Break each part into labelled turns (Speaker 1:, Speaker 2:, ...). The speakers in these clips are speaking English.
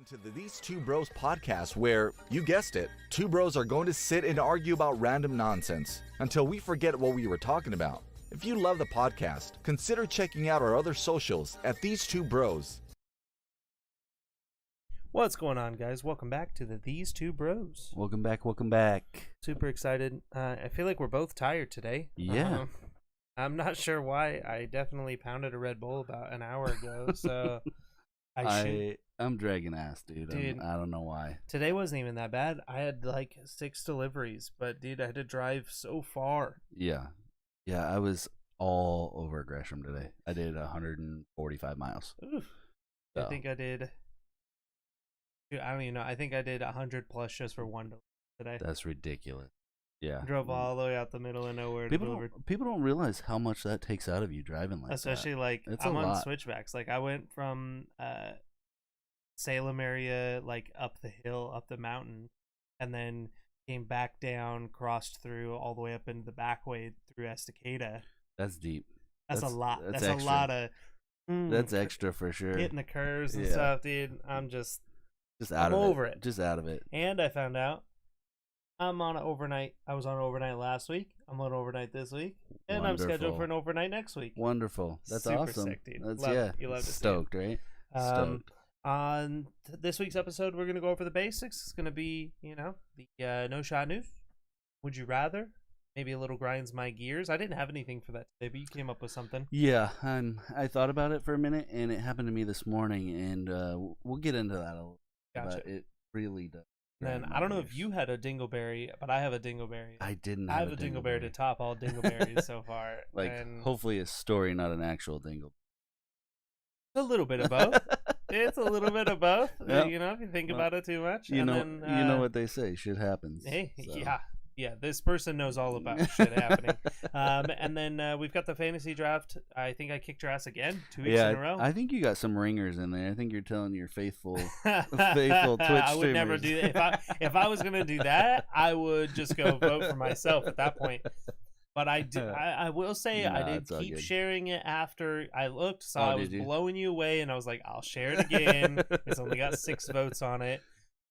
Speaker 1: To the These Two Bros podcast, where, you guessed it, two bros are going to sit and argue about random nonsense until we forget what we were talking about. If you love the podcast, consider checking out our other socials at These Two Bros.
Speaker 2: What's going on, guys? Welcome back to the These Two Bros.
Speaker 3: Welcome back.
Speaker 2: Super excited. I feel like we're both tired today.
Speaker 3: Yeah.
Speaker 2: I'm not sure why. I definitely pounded a Red Bull about an hour ago, so
Speaker 3: I'm dragging ass, dude. I don't know why.
Speaker 2: Today wasn't even that bad. I had like 6 deliveries, but dude, I had to drive so far.
Speaker 3: Yeah, I was all over Gresham today. I did 145 miles.
Speaker 2: Oof. So. I think I did. Dude, I don't even know. I think I did 100 plus just for one today.
Speaker 3: That's ridiculous. Yeah.
Speaker 2: Drove all the way out the middle of nowhere.
Speaker 3: People don't realize how much that takes out of you driving like
Speaker 2: Especially
Speaker 3: that.
Speaker 2: Like
Speaker 3: it's
Speaker 2: I'm on switchbacks. Like I went from Salem area, like up the hill, up the mountain, and then came back down, crossed through all the way up into the back way through Estacada.
Speaker 3: That's deep.
Speaker 2: That's a lot. That's
Speaker 3: extra.
Speaker 2: A lot of.
Speaker 3: That's extra for sure.
Speaker 2: Hitting the curves and stuff, dude. I'm just
Speaker 3: out of
Speaker 2: over it.
Speaker 3: Just out of it.
Speaker 2: And I found out I'm on an overnight. I was on an overnight last week. I'm on overnight this week, and
Speaker 3: Wonderful.
Speaker 2: I'm scheduled for an overnight next week.
Speaker 3: Wonderful. That's
Speaker 2: super
Speaker 3: awesome.
Speaker 2: Sick, dude.
Speaker 3: That's
Speaker 2: You love to
Speaker 3: stoked,
Speaker 2: see it.
Speaker 3: right? Stoked.
Speaker 2: On this week's episode, we're gonna go over the basics. It's gonna be, the no shot news. Would you rather? Maybe a little grinds my gears. I didn't have anything for that today, but you came up with something.
Speaker 3: Yeah, I thought about it for a minute, and it happened to me this morning, and we'll get into that a little.
Speaker 2: Gotcha.
Speaker 3: But it really does.
Speaker 2: And I don't know if you had a dingleberry, but I have a dingleberry.
Speaker 3: I didn't.
Speaker 2: I have a dingleberry to top all dingleberries so far.
Speaker 3: Hopefully a story, not an actual dingle.
Speaker 2: A little bit of both. It's a little bit of both.
Speaker 3: Yep.
Speaker 2: If you think about it too much.
Speaker 3: You know what they say, shit happens.
Speaker 2: Hey,
Speaker 3: so.
Speaker 2: Yeah, this person knows all about shit happening. And then we've got the fantasy draft. I think I kicked your ass again 2 weeks in a row.
Speaker 3: I think you got some ringers in there. I think you're telling your faithful Twitch
Speaker 2: I would never do that. If I was going to do that, I would just go vote for myself at that point. But I will say I did keep sharing it after I looked, saw I was blowing you away, and I was like, I'll share it again. It's only got 6 votes on it.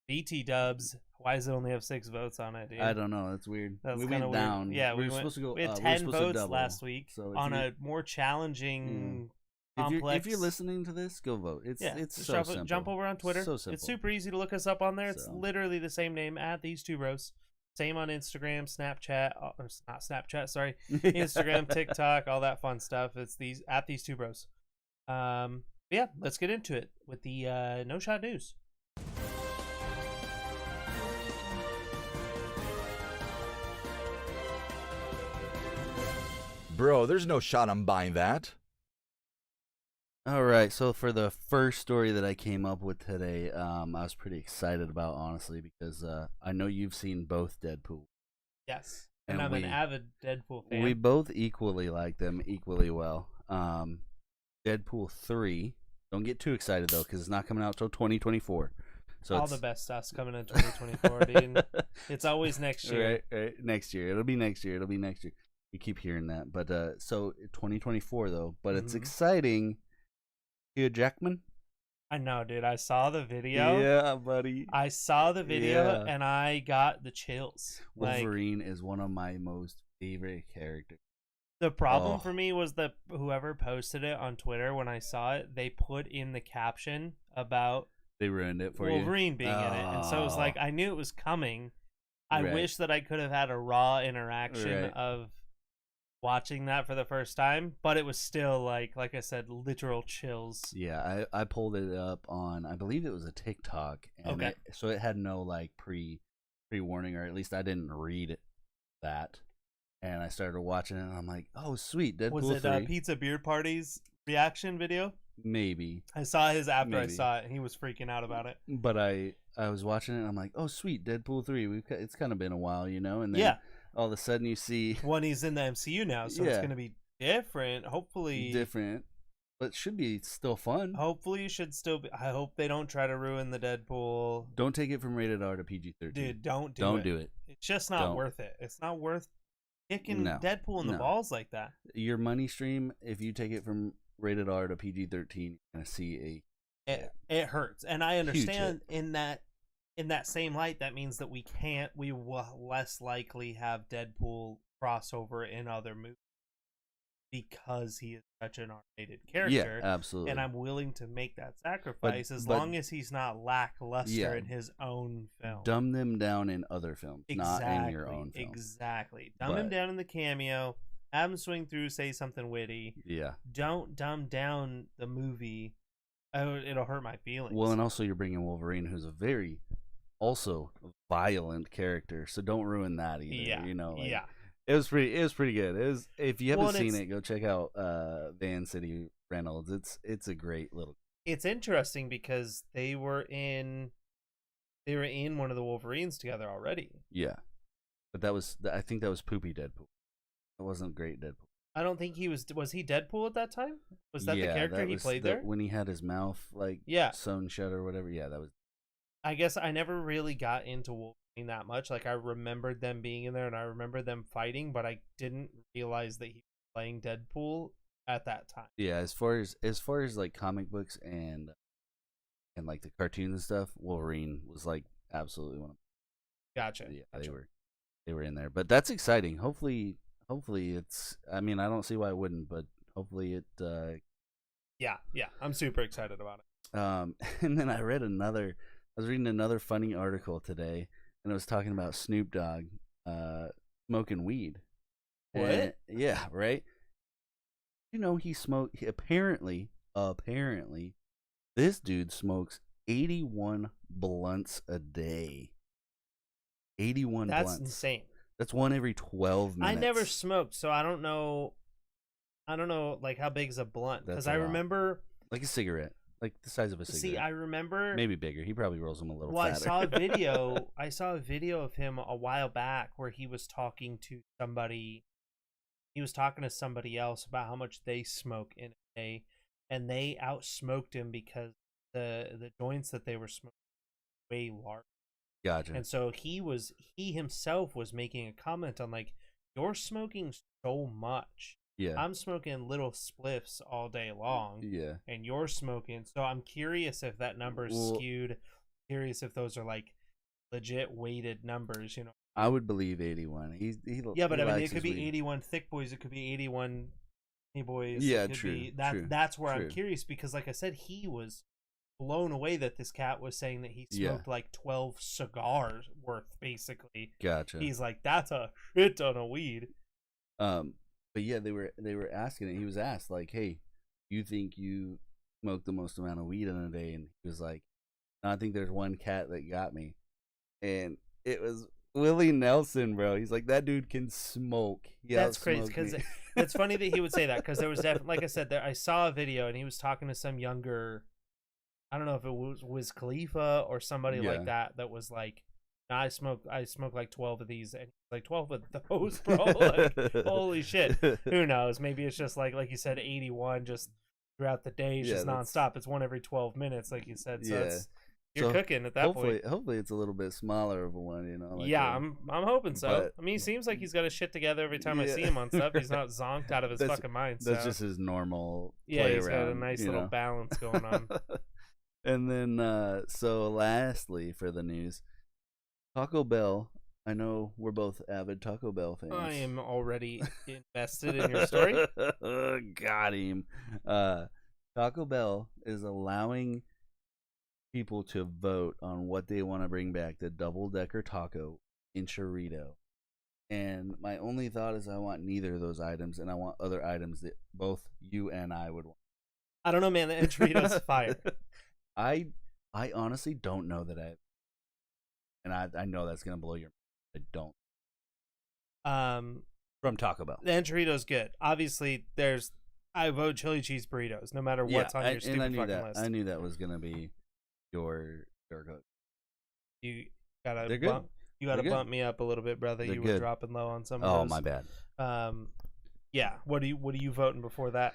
Speaker 2: BT dubs. Why does it only have 6 votes on it, dude?
Speaker 3: I don't know. That's weird.
Speaker 2: We
Speaker 3: went down.
Speaker 2: Yeah,
Speaker 3: we were supposed to go.
Speaker 2: We had 10 votes last week on a more challenging, complex.
Speaker 3: If you're listening to this, go vote. It's so simple.
Speaker 2: Jump over on Twitter.
Speaker 3: So simple.
Speaker 2: It's super easy to look us up on there. It's literally the same name at These Two Bros. Same on Instagram, Snapchat, or not Snapchat, sorry, Instagram, TikTok, all that fun stuff. It's at These Two Bros. Yeah, let's get into it with the no shot news.
Speaker 1: Bro, there's no shot I'm buying that.
Speaker 3: All right, so for the first story that I came up with today, I was pretty excited about, honestly, because I know you've seen both Deadpool.
Speaker 2: Yes, and I'm an avid Deadpool fan.
Speaker 3: We both equally like them equally well. Deadpool 3, don't get too excited, though, because it's not coming out till 2024. So
Speaker 2: all the best stuff's coming in 2024, dude. It's always next year.
Speaker 3: Right. Next year. It'll be next year. You keep hearing that. But so 2024, though. But it's exciting. Hugh Jackman?
Speaker 2: I know, dude. I saw the video.
Speaker 3: Yeah, buddy.
Speaker 2: I saw the video and I got the chills.
Speaker 3: Wolverine is one of my most favorite characters.
Speaker 2: The problem for me was that whoever posted it on Twitter, when I saw it, they put in the caption about
Speaker 3: they ruined it for
Speaker 2: Wolverine being in it. And so it was like, I knew it was coming. I wish that I could have had a raw interaction of watching that for the first time, but it was still like I said, literal chills.
Speaker 3: Yeah, I pulled it up on, I believe it was a TikTok, and so it had no like pre-warning, or at least I didn't read that, and I started watching it, and I'm like, oh sweet, Deadpool 3.
Speaker 2: Was it Pizza Beer Party's reaction video?
Speaker 3: Maybe.
Speaker 2: I saw his after I saw it, and he was freaking out about it.
Speaker 3: But I was watching it, and I'm like, oh sweet, Deadpool 3. It's kind of been a while, and then all of a sudden you see
Speaker 2: when he's in the MCU now, so it's going to be different. Hopefully
Speaker 3: different, but should be still fun.
Speaker 2: Hopefully it should still be. I hope they don't try to ruin the Deadpool.
Speaker 3: Don't take it from rated R to PG-13.
Speaker 2: Dude, don't do it. It's just not worth it. It's not worth kicking Deadpool in the balls like that.
Speaker 3: Your money stream, if you take it from rated R to PG-13, you're going to see a
Speaker 2: it hurts, and I understand in that same light. That means that we will less likely have Deadpool crossover in other movies because he is such an R-rated character.
Speaker 3: Yeah, absolutely.
Speaker 2: And I'm willing to make that sacrifice as long as he's not lackluster in his own film.
Speaker 3: Dumb them down in other films, not in your own film.
Speaker 2: Exactly. Dumb him down in the cameo. Have him swing through, say something witty.
Speaker 3: Yeah.
Speaker 2: Don't dumb down the movie. It'll hurt my feelings.
Speaker 3: Well, and also you're bringing Wolverine, who's a very also violent character, so don't ruin that either.
Speaker 2: Yeah.
Speaker 3: You know.
Speaker 2: Yeah.
Speaker 3: It was pretty good. It was, if you haven't seen it, go check out Van City Reynolds. It's a great little.
Speaker 2: It's interesting because they were in one of the Wolverines together already.
Speaker 3: Yeah, but I think that was Poopy Deadpool. It wasn't great Deadpool.
Speaker 2: I don't think he was. Was he Deadpool at that time? Was that the character he played there?
Speaker 3: When he had his mouth sewn shut or whatever. Yeah, that was.
Speaker 2: I guess I never really got into Wolverine that much. Like, I remembered them being in there and I remember them fighting, but I didn't realize that he was playing Deadpool at that time.
Speaker 3: Yeah, as far as like comic books and like the cartoons and stuff, Wolverine was like absolutely one of them.
Speaker 2: Gotcha.
Speaker 3: Yeah,
Speaker 2: gotcha.
Speaker 3: They were in there. But that's exciting. Hopefully it's, I mean, I don't see why it wouldn't, but hopefully it
Speaker 2: Yeah, I'm super excited about it.
Speaker 3: And then I was reading another funny article today, and it was talking about Snoop Dogg smoking weed.
Speaker 2: What?
Speaker 3: And, yeah, right? You know, he apparently, this dude smokes 81 blunts a day. 81 blunts.
Speaker 2: That's insane.
Speaker 3: That's one every 12 minutes.
Speaker 2: I never smoked, so I don't know, like, how big is a blunt? Because I remember...
Speaker 3: Like a cigarette. Like the size of a cigarette.
Speaker 2: See, I remember
Speaker 3: maybe bigger. He probably rolls them a little fatter.
Speaker 2: I saw a video of him a while back where he was talking to somebody. He was talking to somebody else about how much they smoke in a day, and they outsmoked him because the joints that they were smoking were way larger.
Speaker 3: Gotcha.
Speaker 2: And so he himself was making a comment on, like, you're smoking so much.
Speaker 3: Yeah.
Speaker 2: I'm smoking little spliffs all day long.
Speaker 3: Yeah.
Speaker 2: And you're smoking. So I'm curious if that number is skewed. Curious if those are like legit weighted numbers, you know.
Speaker 3: I would believe 81.
Speaker 2: Yeah, but I mean, it could be 81 thick boys. It could be 81 hey boys.
Speaker 3: Yeah, true.
Speaker 2: That's where I'm curious because, like I said, he was blown away that this cat was saying that he smoked like 12 cigars worth, basically.
Speaker 3: Gotcha.
Speaker 2: He's like, that's a shit ton of weed.
Speaker 3: But yeah, they were asking it. He was asked, like, hey, you think you smoke the most amount of weed in a day? And he was like, no, I think there's one cat that got me. And it was Willie Nelson, bro. He's like, that dude can smoke.
Speaker 2: That's crazy because it's funny that he would say that because there was definitely, like I said, I saw a video and he was talking to some younger, I don't know if it was Wiz Khalifa or somebody like that was like, no, I smoke like 12 of these, and like 12 of those, bro. Like, holy shit. Who knows? Maybe it's just like you said, 81 just throughout the day, just nonstop. It's one every 12 minutes, like you said. So you're cooking at that point.
Speaker 3: Hopefully, it's a little bit smaller of a one, you know. Like
Speaker 2: I'm hoping so. But, I mean, he seems like he's got his shit together every time I see him on stuff. He's not zonked out of his fucking mind.
Speaker 3: That's just his normal.
Speaker 2: Yeah, he's got a nice little balance going on.
Speaker 3: And then, so lastly for the news. Taco Bell, I know we're both avid Taco Bell fans.
Speaker 2: I am already invested in your story.
Speaker 3: Got him. Taco Bell is allowing people to vote on what they want to bring back, the double-decker taco in chorito. And my only thought is I want neither of those items, and I want other items that both you and I would want.
Speaker 2: I don't know, man. The chorito's fire.
Speaker 3: I honestly don't know that and I know that's gonna blow your mind. I don't. From Taco Bell.
Speaker 2: The enchilada's good. Obviously, I vote chili cheese burritos, no matter what's on your stupid fucking list.
Speaker 3: I knew that was gonna be your go.
Speaker 2: You gotta bump me up a little bit, brother.
Speaker 3: They're
Speaker 2: you
Speaker 3: good.
Speaker 2: Were dropping low on some of those.
Speaker 3: Oh, my bad.
Speaker 2: Yeah. What are you voting before that?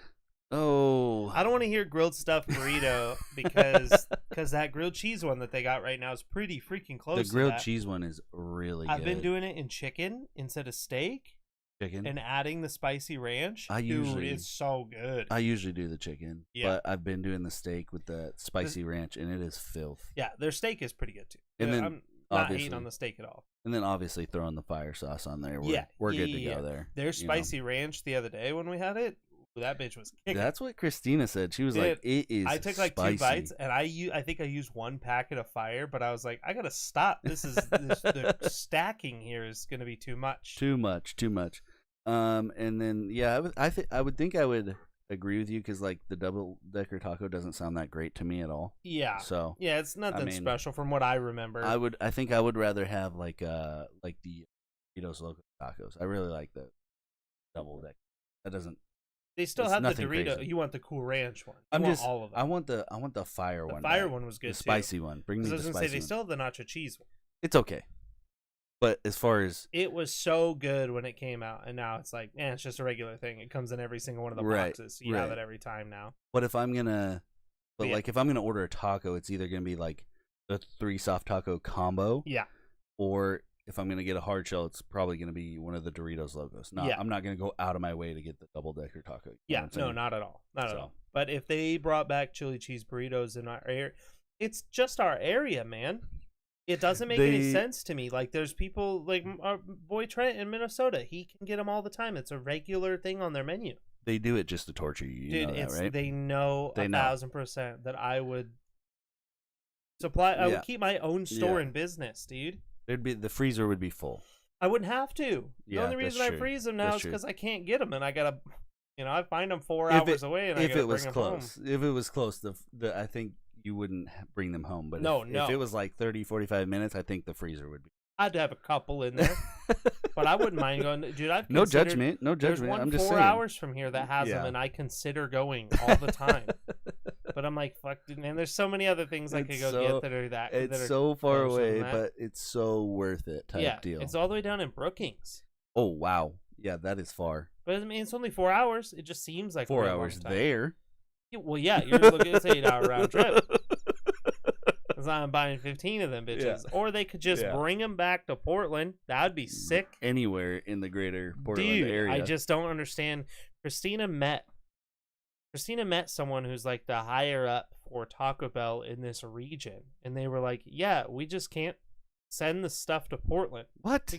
Speaker 3: Oh,
Speaker 2: I don't want to hear grilled stuffed burrito because that grilled cheese one that they got right now is pretty freaking close.
Speaker 3: The grilled cheese one is really good.
Speaker 2: I've been doing it in chicken instead of steak,
Speaker 3: chicken
Speaker 2: and adding the spicy ranch, dude, it's so good.
Speaker 3: I usually do the chicken, but I've been doing the steak with the spicy ranch, and it is filth.
Speaker 2: Yeah, their steak is pretty good too.
Speaker 3: And then
Speaker 2: I'm not hating on the steak at all.
Speaker 3: And then obviously throwing the fire sauce on there. We're good to go there.
Speaker 2: Their spicy ranch the other day when we had it, that bitch was kicking.
Speaker 3: That's what Christina said. She was like, "It is."
Speaker 2: I took like
Speaker 3: spicy.
Speaker 2: 2 bites, and I think I used 1 packet of fire, but I was like, I gotta stop. The stacking here is gonna be too much.
Speaker 3: Too much. And then I would think I would agree with you because like the double-decker taco doesn't sound that great to me at all.
Speaker 2: Yeah.
Speaker 3: So
Speaker 2: yeah, it's nothing special from what I remember.
Speaker 3: I think I would rather have like the Doritos Loco tacos. I really like the double-decker. That doesn't.
Speaker 2: They still have the Dorito.
Speaker 3: Crazy.
Speaker 2: You want the Cool Ranch one. All of them.
Speaker 3: I want the fire one.
Speaker 2: The fire one was good
Speaker 3: too. The spicy one. Bring me the spicy one.
Speaker 2: They still have the nacho cheese one.
Speaker 3: It's okay. But as far as
Speaker 2: it was so good when it came out, and now it's like, it's just a regular thing. It comes in every single one of the boxes. So you have it every time now.
Speaker 3: But if I'm gonna if I'm gonna order a taco, it's either gonna be like the 3 soft taco combo.
Speaker 2: Yeah.
Speaker 3: Or if I'm gonna get a hard shell, it's probably gonna be one of the Doritos Locos. I'm not gonna go out of my way to get the double decker taco.
Speaker 2: Yeah, no, not at all. Not at all. But if they brought back chili cheese burritos in our area, it's just our area, man. It doesn't make any sense to me. Like, there's people like our boy Trent in Minnesota. He can get them all the time. It's a regular thing on their menu.
Speaker 3: They do it just to torture you. You know that, right?
Speaker 2: They know 1,000% that I would supply. I would keep my own store in business, dude.
Speaker 3: The freezer would be full.
Speaker 2: I wouldn't have to.
Speaker 3: Yeah,
Speaker 2: the only reason I freeze them now is because I can't get them, and I gotta, I find them 4 hours away, and I gotta bring them home.
Speaker 3: If it was close, I think you wouldn't bring them home. But
Speaker 2: no.
Speaker 3: If it was like 30, 45 minutes, I think the freezer would be.
Speaker 2: I'd have a couple in there, but I wouldn't mind going. Dude,
Speaker 3: no judgment.
Speaker 2: There's one
Speaker 3: I'm just
Speaker 2: 4
Speaker 3: saying.
Speaker 2: hours from here that has them, and I consider going all the time. But I'm like, fuck, dude, man. There's so many other things I could go get that are that.
Speaker 3: It's so far away, but it's so worth it. Type deal.
Speaker 2: It's all the way down in Brookings.
Speaker 3: Oh wow, yeah, that is far.
Speaker 2: But I mean, it's only 4 hours. It just seems like
Speaker 3: 4 hours there.
Speaker 2: Well, yeah, you're looking at an 8-hour round trip. Because I'm buying 15 of them bitches. Yeah. Or they could just bring them back to Portland. That would be sick.
Speaker 3: Anywhere in the greater Portland area.
Speaker 2: I just don't understand. Christina met someone who's like the higher up for Taco Bell in this region. And they were like, yeah, we just can't send the stuff to Portland.
Speaker 3: What?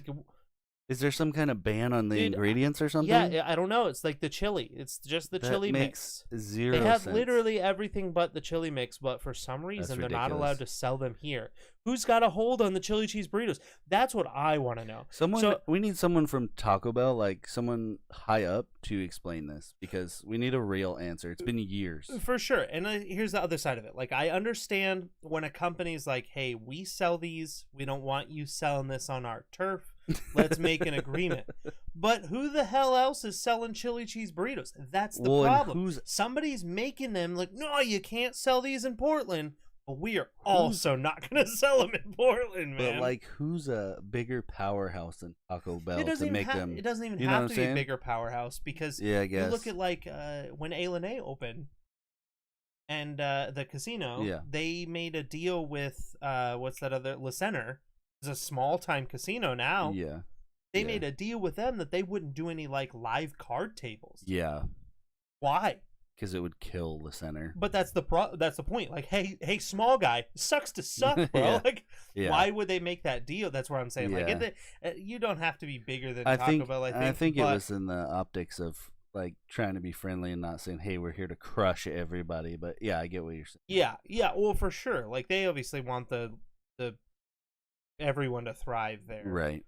Speaker 3: Is there some kind of ban on the ingredients or something?
Speaker 2: Yeah, I don't know. It's like the chili. It's just the chili mix.
Speaker 3: Zero
Speaker 2: They have
Speaker 3: sense.
Speaker 2: literally everything but the chili mix, but for some reason they're not allowed to sell them here. Who's got a hold on the chili cheese burritos? That's what I want to know.
Speaker 3: We need someone from Taco Bell, like someone high up, to explain this because we need a real answer. It's been years.
Speaker 2: For sure. And here's the other side of it. Like, I understand when a company's like, hey, we sell these. We don't want you selling this on our turf. Let's make an agreement. But who the hell else is selling chili cheese burritos? That's the problem. Somebody's making them like, no, you can't sell these in Portland. But we are also not going to sell them in Portland, man. But
Speaker 3: like, who's a bigger powerhouse than Taco Bell to make them?
Speaker 2: It doesn't even have to be a bigger powerhouse because
Speaker 3: I guess.
Speaker 2: You look at like when A opened and the casino, they made a deal with what's that other Le Center. It's a small time casino now.
Speaker 3: Yeah.
Speaker 2: They made a deal with them that they wouldn't do any like live card tables.
Speaker 3: Yeah.
Speaker 2: Why?
Speaker 3: Because it would kill the center.
Speaker 2: But that's the point. Like, hey, small guy, sucks to suck, bro. Why would they make that deal? That's what I'm saying. Like, you don't have to be bigger than Taco Bell. I think
Speaker 3: it was in the optics of like trying to be friendly and not saying, hey, we're here to crush everybody. But yeah, I get what you're saying.
Speaker 2: Yeah. Well, for sure. Like, they obviously want the everyone to thrive there.
Speaker 3: Right.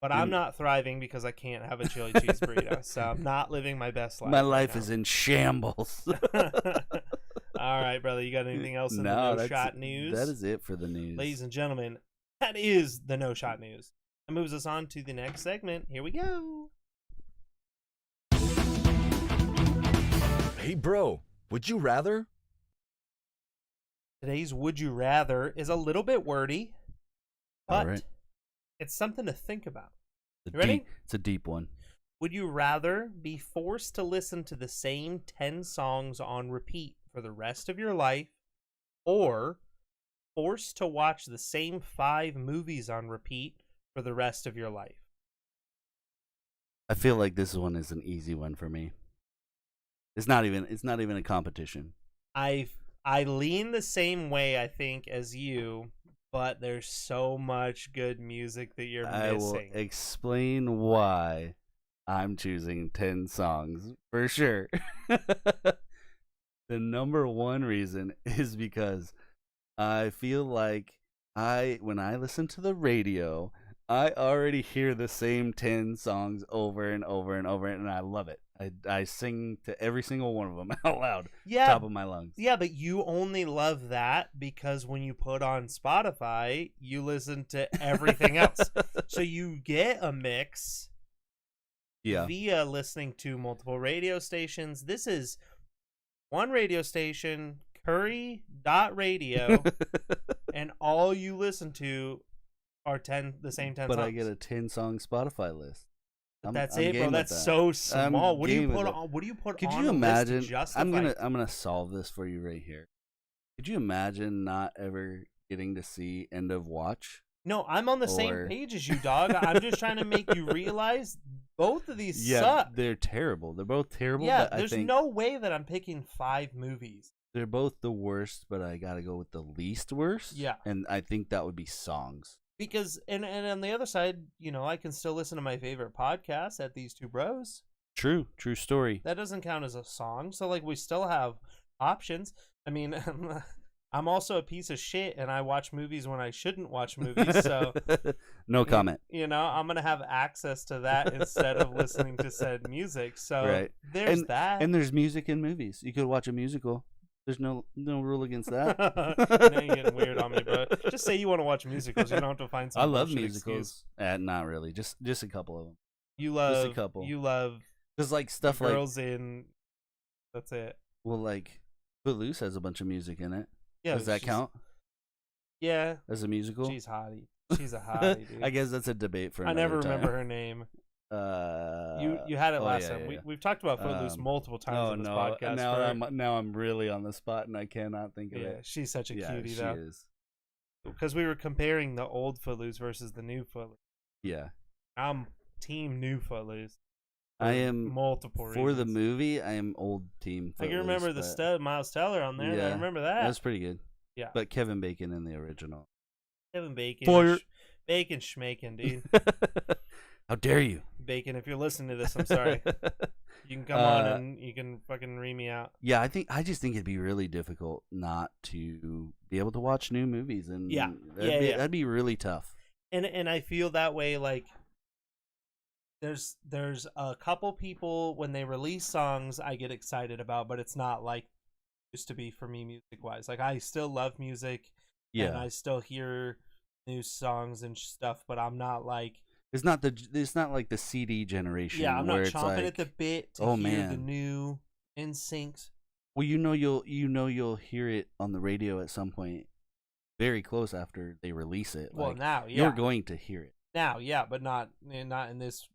Speaker 2: But I'm not thriving because I can't have a chili cheese burrito, so I'm not living my best life.
Speaker 3: My life is in shambles.
Speaker 2: All right, brother. You got anything else in the no-shot news?
Speaker 3: That is it for the news.
Speaker 2: Ladies and gentlemen, that is the no-shot news. That moves us on to the next segment. Here we go.
Speaker 1: Hey, bro, would you rather?
Speaker 2: Today's Would You Rather is a little bit wordy, but it's something to think about. You ready?
Speaker 3: It's a deep one.
Speaker 2: Would you rather be forced to listen to the same 10 songs on repeat for the rest of your life, or forced to watch the same 5 movies on repeat for the rest of your life?
Speaker 3: I feel like this one is an easy one for me. It's not even a competition.
Speaker 2: I lean the same way, I think, as you, but there's so much good music that you're missing.
Speaker 3: I will explain why I'm choosing 10 songs for sure. The number one reason is because I feel like when I listen to the radio, I already hear the same 10 songs over and over and over, and I love it. I sing to every single one of them out loud, top of my lungs.
Speaker 2: Yeah, but you only love that because when you put on Spotify, you listen to everything else. So you get a mix via listening to multiple radio stations. This is one radio station, Curry.radio, and all you listen to are the same 10 songs.
Speaker 3: But I get a 10-song Spotify list.
Speaker 2: That's it, bro. That's so small. What do you put on? What do you put
Speaker 3: Could
Speaker 2: on?
Speaker 3: You imagine?
Speaker 2: I'm
Speaker 3: gonna solve this for you right here. Could you imagine not ever getting to see End of Watch?
Speaker 2: No, I'm on the same page as you, dog. I'm just trying to make you realize both of these suck.
Speaker 3: They're terrible. They're both terrible.
Speaker 2: Yeah,
Speaker 3: but
Speaker 2: there's no way that I'm picking 5 movies.
Speaker 3: They're both the worst, but I gotta go with the least worst.
Speaker 2: Yeah,
Speaker 3: and I think that would be songs.
Speaker 2: Because and on the other side, I can still listen to my favorite podcast at These Two Bros.
Speaker 3: True story.
Speaker 2: That doesn't count as a song. So we still have options. I mean, I'm also a piece of shit, and I watch movies when I shouldn't watch movies. So
Speaker 3: no comment.
Speaker 2: I'm gonna have access to that instead of listening to said music. So there's that.
Speaker 3: And there's music in movies. You could watch a musical. There's no rule against that.
Speaker 2: Now you're getting weird on me, bro. Just say you want to watch musicals. You don't have to find some.
Speaker 3: I love musicals. Not really. Just a couple of them.
Speaker 2: You love
Speaker 3: just a couple.
Speaker 2: You love
Speaker 3: just like stuff
Speaker 2: girls
Speaker 3: like
Speaker 2: girls in. That's it.
Speaker 3: Well, like Footloose has a bunch of music in it.
Speaker 2: Yeah,
Speaker 3: does that count?
Speaker 2: Yeah,
Speaker 3: as a musical.
Speaker 2: She's hottie. She's a hottie, dude.
Speaker 3: I guess that's a debate for.
Speaker 2: I never
Speaker 3: time.
Speaker 2: remember her name. You had it last time.
Speaker 3: Yeah.
Speaker 2: We've talked about Footloose multiple times on this podcast.
Speaker 3: Now I'm really on the spot and I cannot think of it.
Speaker 2: She's such a cutie though.
Speaker 3: She is.
Speaker 2: Because we were comparing the old Footloose versus the new Footloose.
Speaker 3: Yeah.
Speaker 2: I'm team new Footloose.
Speaker 3: I am
Speaker 2: multiple reasons.
Speaker 3: For the movie. I am old team Footloose.
Speaker 2: I can remember the stud Miles Teller on there. Yeah, I remember that.
Speaker 3: That's pretty good.
Speaker 2: Yeah.
Speaker 3: But Kevin Bacon in the original.
Speaker 2: Kevin Bacon. Bacon schmaking, dude.
Speaker 3: How dare you?
Speaker 2: Bacon, if you're listening to this, I'm sorry. You can come on and you can fucking ream me out.
Speaker 3: Yeah, I just think it'd be really difficult not to be able to watch new movies, and that'd be really tough.
Speaker 2: And I feel that way. Like there's a couple people when they release songs I get excited about, but it's not like it used to be for me music wise. Like I still love music, and I still hear new songs and stuff, but I'm not like. It's not
Speaker 3: like the CD generation.
Speaker 2: Yeah, I'm not
Speaker 3: chomping
Speaker 2: at the bit to hear the new NSYNCs.
Speaker 3: Well, you'll hear it on the radio at some point, very close after they release it.
Speaker 2: Well, now,
Speaker 3: you're going to hear it
Speaker 2: now, but not in this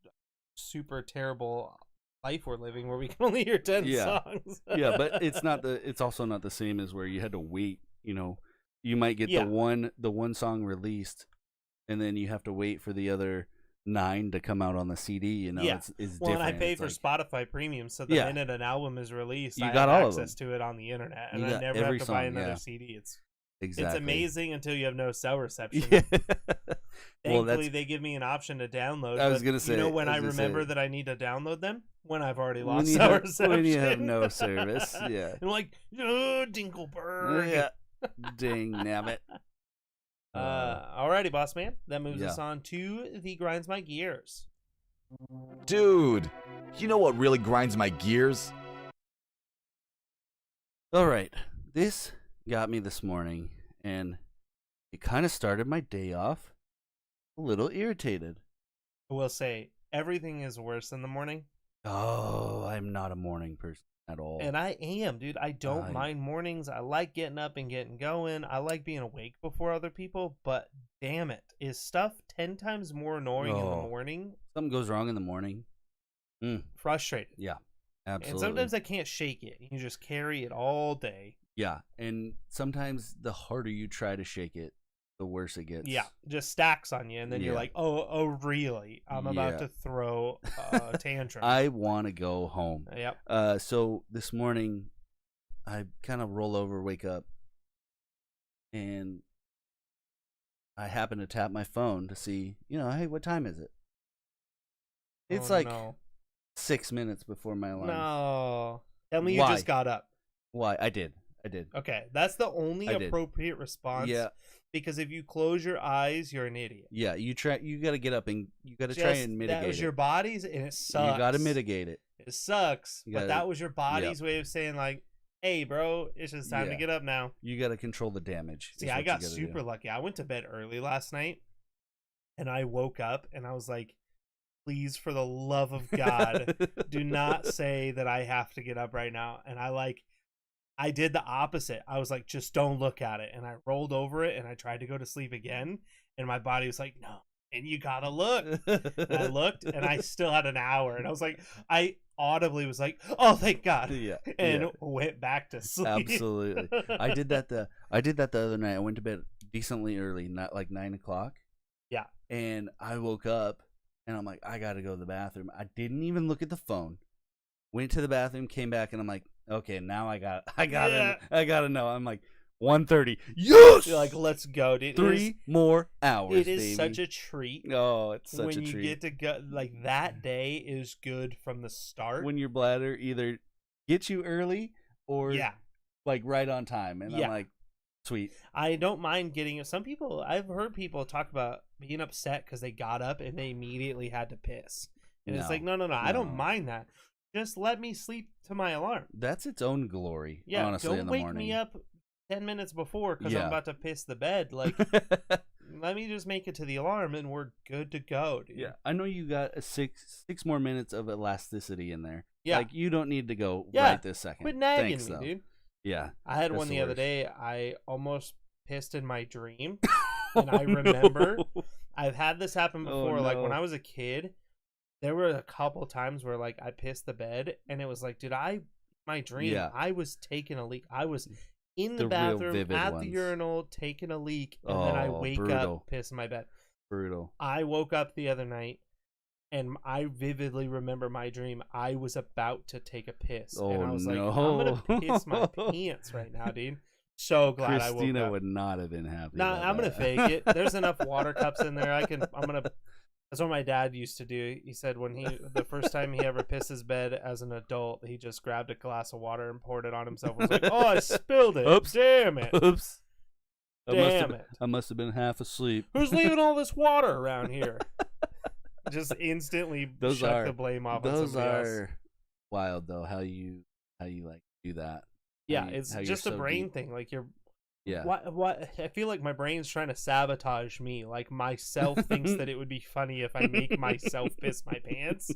Speaker 2: super terrible life we're living where we can only hear 10 songs.
Speaker 3: Yeah, but it's also not the same as where you had to wait. You might get the one song released, and then you have to wait for the other 9 to come out on the CD. It's different.
Speaker 2: And I pay for Spotify Premium, so the minute an album is released, I
Speaker 3: got
Speaker 2: have access to it on the internet, and I never have to buy another CD. It's amazing until you have no cell reception. Yeah. Thankfully, they give me an option to download.
Speaker 3: I was gonna say,
Speaker 2: when I remember that I need to download them when I've already lost cell reception.
Speaker 3: When you have no service, yeah.
Speaker 2: I'm like, Dinkelberg.
Speaker 3: Yeah, dang nabbit.
Speaker 2: Alrighty, boss man. That moves us on to the grinds my gears.
Speaker 1: Dude, you know what really grinds my gears?
Speaker 3: All right, this got me this morning, and it kind of started my day off a little irritated.
Speaker 2: I will say, everything is worse in the morning.
Speaker 3: Oh, I'm not a morning person at all.
Speaker 2: And I am, dude. I don't mind mornings. I like getting up and getting going. I like being awake before other people, but damn it, is stuff 10 times more annoying in the morning?
Speaker 3: Something goes wrong in the morning.
Speaker 2: Frustrated.
Speaker 3: Yeah, absolutely.
Speaker 2: And sometimes I can't shake it. You just carry it all day.
Speaker 3: Yeah, and sometimes the harder you try to shake it, the worse it gets.
Speaker 2: Yeah, just stacks on you, and then you're like, oh, really? I'm about to throw a tantrum.
Speaker 3: I want to go home.
Speaker 2: Yep.
Speaker 3: So this morning, I kind of roll over, wake up, and I happen to tap my phone to see, hey, what time is it? It's 6 minutes before my alarm.
Speaker 2: No. Tell me you just got up.
Speaker 3: Why? I did.
Speaker 2: Okay, that's the only appropriate response.
Speaker 3: Yeah.
Speaker 2: Because if you close your eyes, you're an idiot.
Speaker 3: Yeah, you got to get up and you got to try and mitigate it.
Speaker 2: That was your body's, and it sucks.
Speaker 3: You got to mitigate it.
Speaker 2: It sucks, but that was your body's way of saying, like, hey, bro, it's just time to get up now.
Speaker 3: You got to control the damage.
Speaker 2: See, I got super lucky. I went to bed early last night, and I woke up, and I was like, please, for the love of God, do not say that I have to get up right now. And I did the opposite. I was like, just don't look at it. And I rolled over it, and I tried to go to sleep again, and my body was like, no, and you gotta look. And I looked, and I still had an hour, and I audibly was like, oh, thank God. And went back to sleep.
Speaker 3: Absolutely. I did that the other night. I went to bed decently early, not like 9 o'clock.
Speaker 2: Yeah.
Speaker 3: And I woke up, and I'm like, I gotta go to the bathroom. I didn't even look at the phone. Went to the bathroom, came back, and I'm like, okay, now I gotta know. I'm like, 1:30. Yes!
Speaker 2: You're like, let's go, dude.
Speaker 3: 3 more hours.
Speaker 2: It is such a treat.
Speaker 3: Oh, it's such a treat.
Speaker 2: When you get to go, like, that day is good from the start.
Speaker 3: When your bladder either gets you early or like right on time. And I'm like, sweet.
Speaker 2: I don't mind getting it. I've heard people talk about being upset because they got up and they immediately had to piss. And it's like, no. I don't mind that. Just let me sleep to my alarm.
Speaker 3: That's its own glory, honestly, in the morning.
Speaker 2: Don't wake me up 10 minutes before because I'm about to piss the bed. Like, let me just make it to the alarm and we're good to go, dude.
Speaker 3: Yeah, I know you got a six more minutes of elasticity in there.
Speaker 2: Yeah.
Speaker 3: Like, you don't need to go right this second.
Speaker 2: Quit nagging me, dude.
Speaker 3: Yeah.
Speaker 2: I had one the other day. I almost pissed in my dream. And I remember, I've had this happen before. Like, when I was a kid, there were a couple times where, like, I pissed the bed, and it was like, my dream, I was taking a leak. I was in the bathroom at the urinal taking a leak, and then I wake up, piss in my bed.
Speaker 3: Brutal.
Speaker 2: I woke up the other night, and I vividly remember my dream. I was about to take a piss, and I was like, I'm going to piss my pants right now, dude. So glad I woke up.
Speaker 3: Christina would not have been happy.
Speaker 2: Nah, I'm going to fake it. There's enough water cups in there. That's what my dad used to do. He said the first time he ever pissed his bed as an adult, he just grabbed a glass of water and poured it on himself. Was like, oh, I spilled it.
Speaker 3: Oops.
Speaker 2: Damn it.
Speaker 3: Oops.
Speaker 2: Damn it.
Speaker 3: I must have been half asleep.
Speaker 2: Who's leaving all this water around here? Just instantly shuck the blame off on somebody else.
Speaker 3: Those are wild, though, how you like do that.
Speaker 2: Yeah, it's just a brain thing. Like, what I feel like my brain's trying to sabotage me. Like, myself thinks that it would be funny if I make myself piss my pants.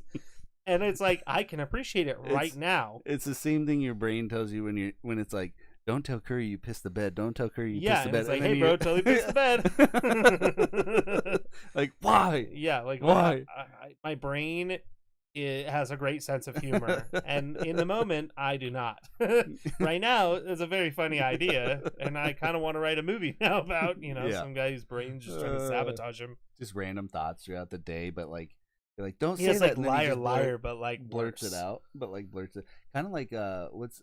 Speaker 2: And it's like, I can appreciate it right now.
Speaker 3: It's the same thing your brain tells you when it's like, don't tell Curry you pissed the bed. Don't tell Curry you pissed the bed.
Speaker 2: It's like, hey, bro, tell you pissed the
Speaker 3: bed. Like, why?
Speaker 2: Yeah, like,
Speaker 3: why?
Speaker 2: My brain... It has a great sense of humor, and in the moment, I do not. Right now, it's a very funny idea, and I kind of want to write a movie now about some guy whose brain's just trying to sabotage him.
Speaker 3: Just random thoughts throughout the day, but like you're like, don't say that.
Speaker 2: Like liar, but like
Speaker 3: blurts it out, but like blurts it. Kind of like what's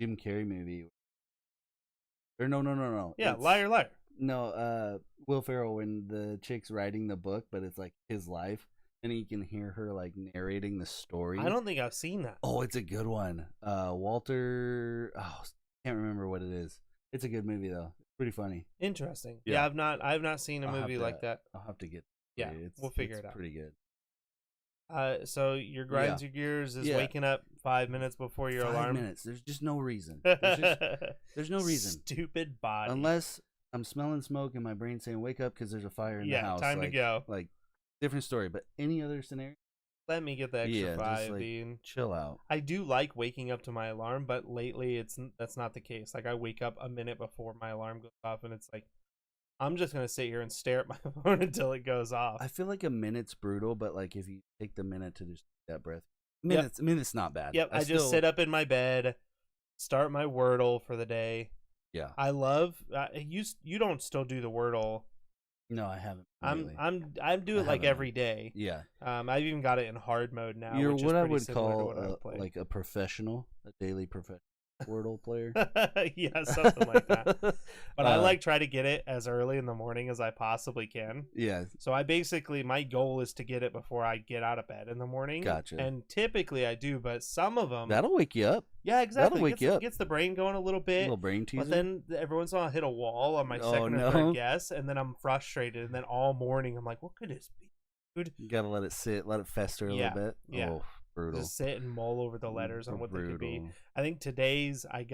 Speaker 3: Jim Carrey movie? Or no.
Speaker 2: Yeah, liar.
Speaker 3: No, Will Ferrell, when the chick's writing the book, but it's like his life. And you can hear her like narrating the story.
Speaker 2: I don't think I've seen that.
Speaker 3: Oh, it's a good one. Walter. Oh, can't remember what it is. It's a good movie though. It's pretty funny.
Speaker 2: Interesting. Yeah, I've not seen a movie like that.
Speaker 3: I'll have to get.
Speaker 2: Yeah, we'll figure it out.
Speaker 3: Pretty good.
Speaker 2: So your grinds your gears is waking up 5 minutes before your alarm.
Speaker 3: 5 minutes. There's just no reason. There's no reason.
Speaker 2: Stupid body.
Speaker 3: Unless I'm smelling smoke and my brain's saying wake up because there's a fire in the house.
Speaker 2: Yeah, time to go.
Speaker 3: Like. Different story, but any other scenario?
Speaker 2: Let me get the extra 5, dude.
Speaker 3: Chill out.
Speaker 2: I do like waking up to my alarm, but lately that's not the case. Like, I wake up a minute before my alarm goes off, and it's like, I'm just gonna sit here and stare at my phone until it goes off.
Speaker 3: I feel like a minute's brutal, but like if you take the minute to just take that breath, minute's not bad.
Speaker 2: Yep. I just sit up in my bed, start my Wordle for the day,
Speaker 3: Yeah.
Speaker 2: I love you don't still do the Wordle.
Speaker 3: No, I haven't.
Speaker 2: I do it like every day.
Speaker 3: Yeah.
Speaker 2: I've even got it in hard mode now.
Speaker 3: You're
Speaker 2: which
Speaker 3: what
Speaker 2: is
Speaker 3: I would call
Speaker 2: like
Speaker 3: a professional, a daily professional Wordle player.
Speaker 2: Yeah, something like that. But I try to get it as early in the morning as I possibly can.
Speaker 3: Yeah.
Speaker 2: So my goal is to get it before I get out of bed in the morning.
Speaker 3: Gotcha.
Speaker 2: And typically I do, but some of them
Speaker 3: that'll wake you up.
Speaker 2: Yeah, exactly.
Speaker 3: That'll wake you up.
Speaker 2: Gets the brain going a little bit.
Speaker 3: A little brain teaser.
Speaker 2: But then every once in a while I hit a wall on my second or third guess, and then I'm frustrated. And then all morning I'm like, what could this be, dude?
Speaker 3: You gotta let it sit, let it fester a little bit.
Speaker 2: Yeah.
Speaker 3: Oh, brutal.
Speaker 2: Just sit and mull over the letters on what they could be. I think today's I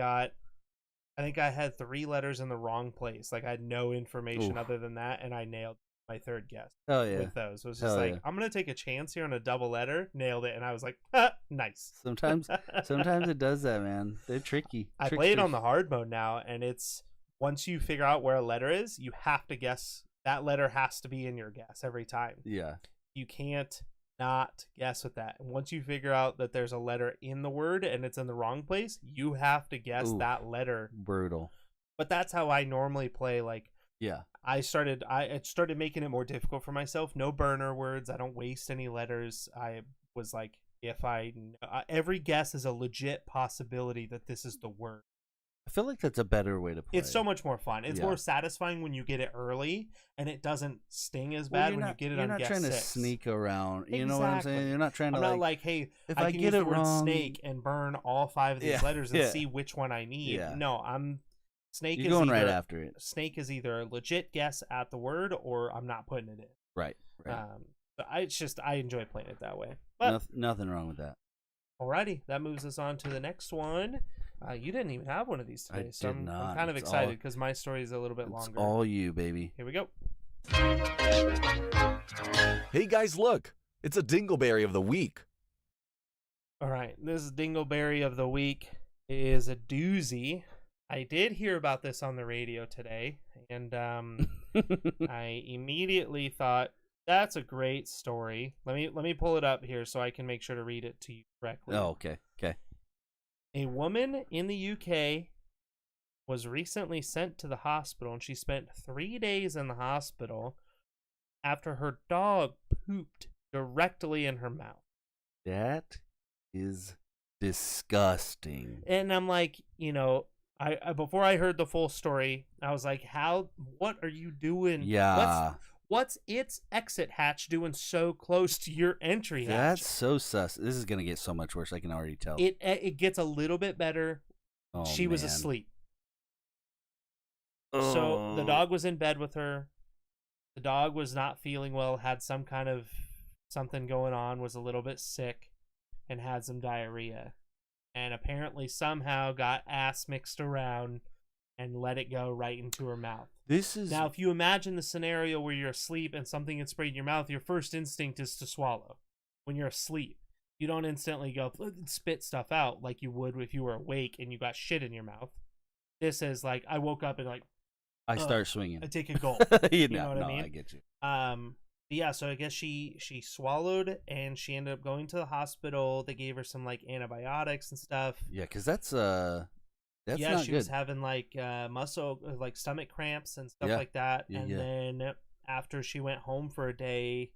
Speaker 2: had 3 letters in the wrong place. Like I had no information other than that, and I nailed my third guess.
Speaker 3: Oh yeah,
Speaker 2: with those. It was just I'm gonna take a chance here on a double letter. Nailed it, and I was like, nice.
Speaker 3: Sometimes it does that, man. They're tricky.
Speaker 2: I play it on the hard mode now, and it's once you figure out where a letter is, you have to guess. That letter has to be in your guess every time.
Speaker 3: Yeah,
Speaker 2: you can't not guess with that. And once you figure out that there's a letter in the word and it's in the wrong place, you have to guess that letter.
Speaker 3: Brutal.
Speaker 2: But that's how I normally play. Like,
Speaker 3: yeah,
Speaker 2: I started making it more difficult for myself. No burner words. I don't waste any letters. I was like, every guess is a legit possibility that this is the word.
Speaker 3: I feel like that's a better way to play.
Speaker 2: It's so much more fun. It's more satisfying when you get it early, and it doesn't sting as bad when you get it on guess 6. You're not trying to
Speaker 3: sneak around. You know what I'm saying? You're not trying to.
Speaker 2: I'm not like, hey, if I can get use the word snake and burn all 5 of these letters and see which one I need. Yeah. No, snake. You're going right after it. Snake is either a legit guess at the word, or I'm not putting it in.
Speaker 3: Right.
Speaker 2: So I enjoy playing it that way. But
Speaker 3: nothing wrong with that.
Speaker 2: Alrighty, that moves us on to the next one. You didn't even have one of these today, so I'm kind of
Speaker 3: it's
Speaker 2: excited because my story is a little bit longer.
Speaker 3: It's all you, baby.
Speaker 2: Here we go.
Speaker 1: Hey guys, look! It's a Dingleberry of the week.
Speaker 2: All right, this Dingleberry of the week is a doozy. I did hear about this on the radio today, and I immediately thought, that's a great story. Let me pull it up here so I can make sure to read it to you correctly.
Speaker 3: Oh, okay.
Speaker 2: A woman in the UK was recently sent to the hospital, and she spent 3 days in the hospital after her dog pooped directly in her mouth.
Speaker 3: That is disgusting.
Speaker 2: And I'm like, I before I heard the full story, I was like, what are you doing?
Speaker 3: Yeah.
Speaker 2: What's its exit hatch doing so close to your entry hatch?
Speaker 3: That's so sus. This is going to get so much worse. I can already tell.
Speaker 2: It gets a little bit better.
Speaker 3: Oh,
Speaker 2: she was asleep. Oh. So the dog was in bed with her. The dog was not feeling well, had some kind of something going on, was a little bit sick, and had some diarrhea. And apparently somehow got ass mixed around and let it go right into her mouth. Now, if you imagine the scenario where you're asleep and something gets sprayed in your mouth, your first instinct is to swallow. When you're asleep, you don't instantly go spit stuff out like you would if you were awake and you got shit in your mouth. This is like, I woke up and
Speaker 3: I start swinging.
Speaker 2: I take a gulp. You know what I mean?
Speaker 3: I get you.
Speaker 2: Yeah, so I guess she swallowed and she ended up going to the hospital. They gave her some like antibiotics and stuff.
Speaker 3: Yeah, because that's not good.
Speaker 2: She was having like muscle, like stomach cramps and stuff like that. And then after she went home for a day,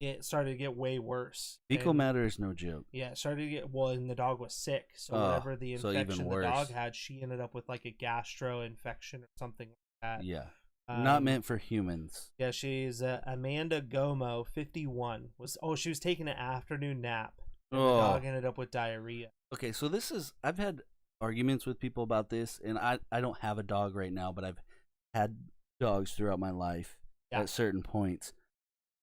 Speaker 2: it started to get way worse.
Speaker 3: Fecal matter is no joke.
Speaker 2: Yeah, it started to get and the dog was sick. So whatever the infection the dog had, she ended up with like a gastro infection or something like that.
Speaker 3: Yeah. Not meant for humans.
Speaker 2: Yeah, she's Amanda Gomo, 51. She was taking an afternoon nap. And the dog ended up with diarrhea.
Speaker 3: Okay, so I've had arguments with people about this, and I don't have a dog right now, but I've had dogs throughout my life at certain points.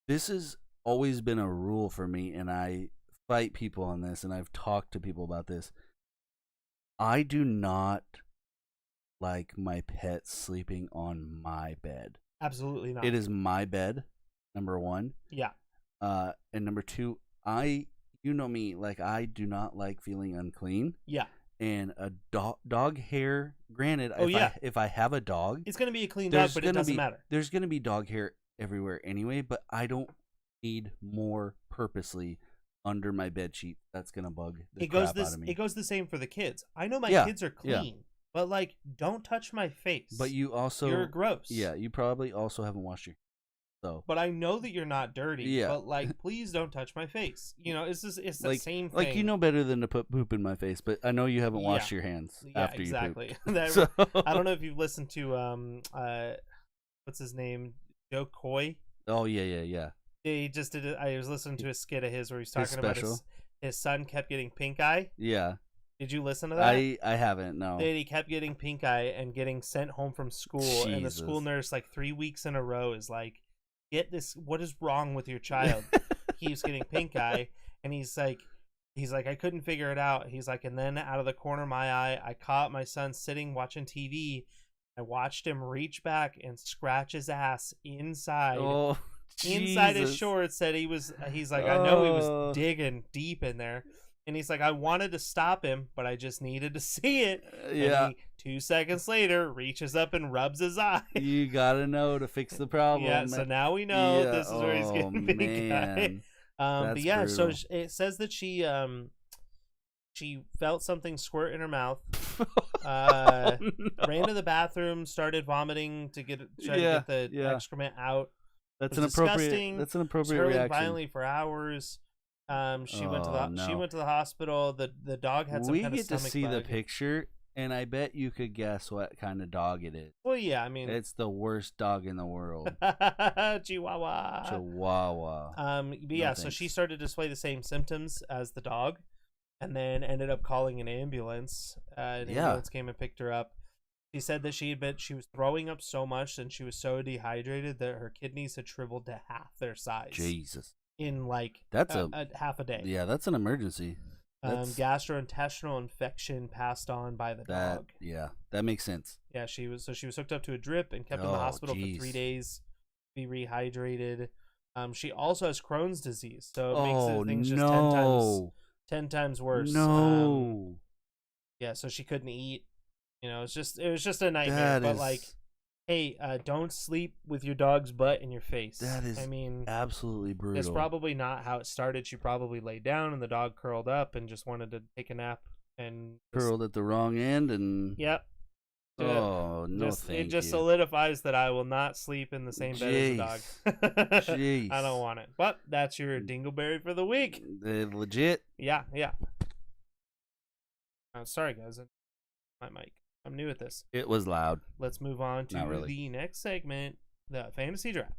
Speaker 3: This has always been a rule for me, and I fight people on this, and I've talked to people about this. I do not like my pet sleeping on my bed.
Speaker 2: Absolutely not.
Speaker 3: It is my bed, number one.
Speaker 2: Yeah.
Speaker 3: And number two, you know me, like I do not like feeling unclean.
Speaker 2: Yeah.
Speaker 3: And a dog hair, granted, if I have a dog,
Speaker 2: it's going to be a clean dog, but it doesn't matter.
Speaker 3: There's going to be dog hair everywhere anyway, but I don't need more purposely under my bed sheet. That's going to bug the crap out of me.
Speaker 2: It goes the same for the kids. I know my kids are clean. But like, don't touch my face.
Speaker 3: But you're
Speaker 2: gross.
Speaker 3: Yeah, you probably also haven't washed your. So.
Speaker 2: But I know that you're not dirty. Yeah. But like, please don't touch my face. It's the
Speaker 3: like,
Speaker 2: same thing.
Speaker 3: Like, you know better than to put poop in my face, but I know you haven't washed your hands after
Speaker 2: exactly.
Speaker 3: you poop. So.
Speaker 2: I don't know if you've listened to what's his name, Joe Coy.
Speaker 3: Oh yeah.
Speaker 2: He just did it. I was listening to a skit of his where he's talking about his son kept getting pink eye.
Speaker 3: Yeah.
Speaker 2: Did you listen to that?
Speaker 3: I haven't, no.
Speaker 2: He kept getting pink eye and getting sent home from school. Jesus. And the school nurse, like 3 weeks in a row, is like, get this, what is wrong with your child? He keeps getting pink eye. And he's like, I couldn't figure it out. He's like, and then out of the corner of my eye, I caught my son sitting watching TV. I watched him reach back and scratch his ass inside.
Speaker 3: Oh,
Speaker 2: inside his shorts. Said he's like, I know he was digging deep in there. And he's like, I wanted to stop him, but I just needed to see it.
Speaker 3: Yeah.
Speaker 2: And he, 2 seconds later, reaches up and rubs his eye.
Speaker 3: You gotta know to fix the problem.
Speaker 2: Yeah, so now we know this is where he's getting pink eye. But yeah, brutal. So it says that she felt something squirt in her mouth. Ran to the bathroom, started vomiting to get the excrement out.
Speaker 3: That's an appropriate reaction.
Speaker 2: Violently for hours. She went to the hospital. The dog had some kind of stomach bug. We get to see the
Speaker 3: picture, and I bet you could guess what kind of dog it is.
Speaker 2: Well, yeah, I mean,
Speaker 3: it's the worst dog in the world.
Speaker 2: Chihuahua.
Speaker 3: But
Speaker 2: yeah, so she started to display the same symptoms as the dog, and then ended up calling an ambulance. An ambulance came and picked her up. She said that she was throwing up so much and she was so dehydrated that her kidneys had shriveled to half their size.
Speaker 3: Jesus.
Speaker 2: In like
Speaker 3: that's
Speaker 2: a half a day.
Speaker 3: Yeah, that's an emergency.
Speaker 2: Gastrointestinal infection passed on by the dog.
Speaker 3: Yeah, that makes sense.
Speaker 2: Yeah, she was hooked up to a drip and kept in the hospital for 3 days to be rehydrated. She also has Crohn's disease, so it makes things just 10 times worse.
Speaker 3: No.
Speaker 2: Yeah, so she couldn't eat. It was just a nightmare. But like, hey, don't sleep with your dog's butt in your face.
Speaker 3: That is, absolutely brutal.
Speaker 2: That's probably not how it started. She probably laid down and the dog curled up and just wanted to take a nap and
Speaker 3: curled at the wrong end and.
Speaker 2: Yep.
Speaker 3: Oh no!
Speaker 2: It just solidifies that I will not sleep in the same bed as a dog.
Speaker 3: Jeez.
Speaker 2: I don't want it. But that's your dingleberry for the week.
Speaker 3: Legit.
Speaker 2: Yeah. Sorry guys, my mic. I'm new at this.
Speaker 3: It was loud.
Speaker 2: Let's move on to the next segment, the fantasy draft.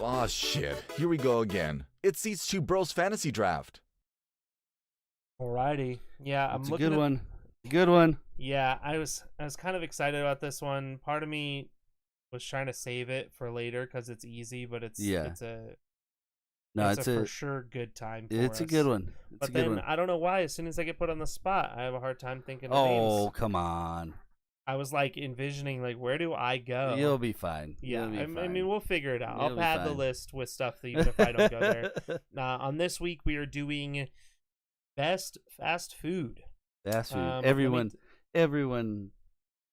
Speaker 1: Aw, shit. Here we go again. It's these two bros fantasy draft.
Speaker 2: Alrighty. Yeah,
Speaker 3: it's a good one. Good one.
Speaker 2: Yeah, I was kind of excited about this one. Part of me was trying to save it for later because it's easy, but it's a for sure good time for us.
Speaker 3: A good one.
Speaker 2: But then I don't know why. As soon as I get put on the spot, I have a hard time thinking of names.
Speaker 3: Oh, come on.
Speaker 2: I was like envisioning, like, where do I go?
Speaker 3: You'll be fine.
Speaker 2: Yeah, I mean, we'll figure it out. I'll pad the list with stuff that even if I don't go there. On this week, we are doing best fast food.
Speaker 3: Fast food. Everyone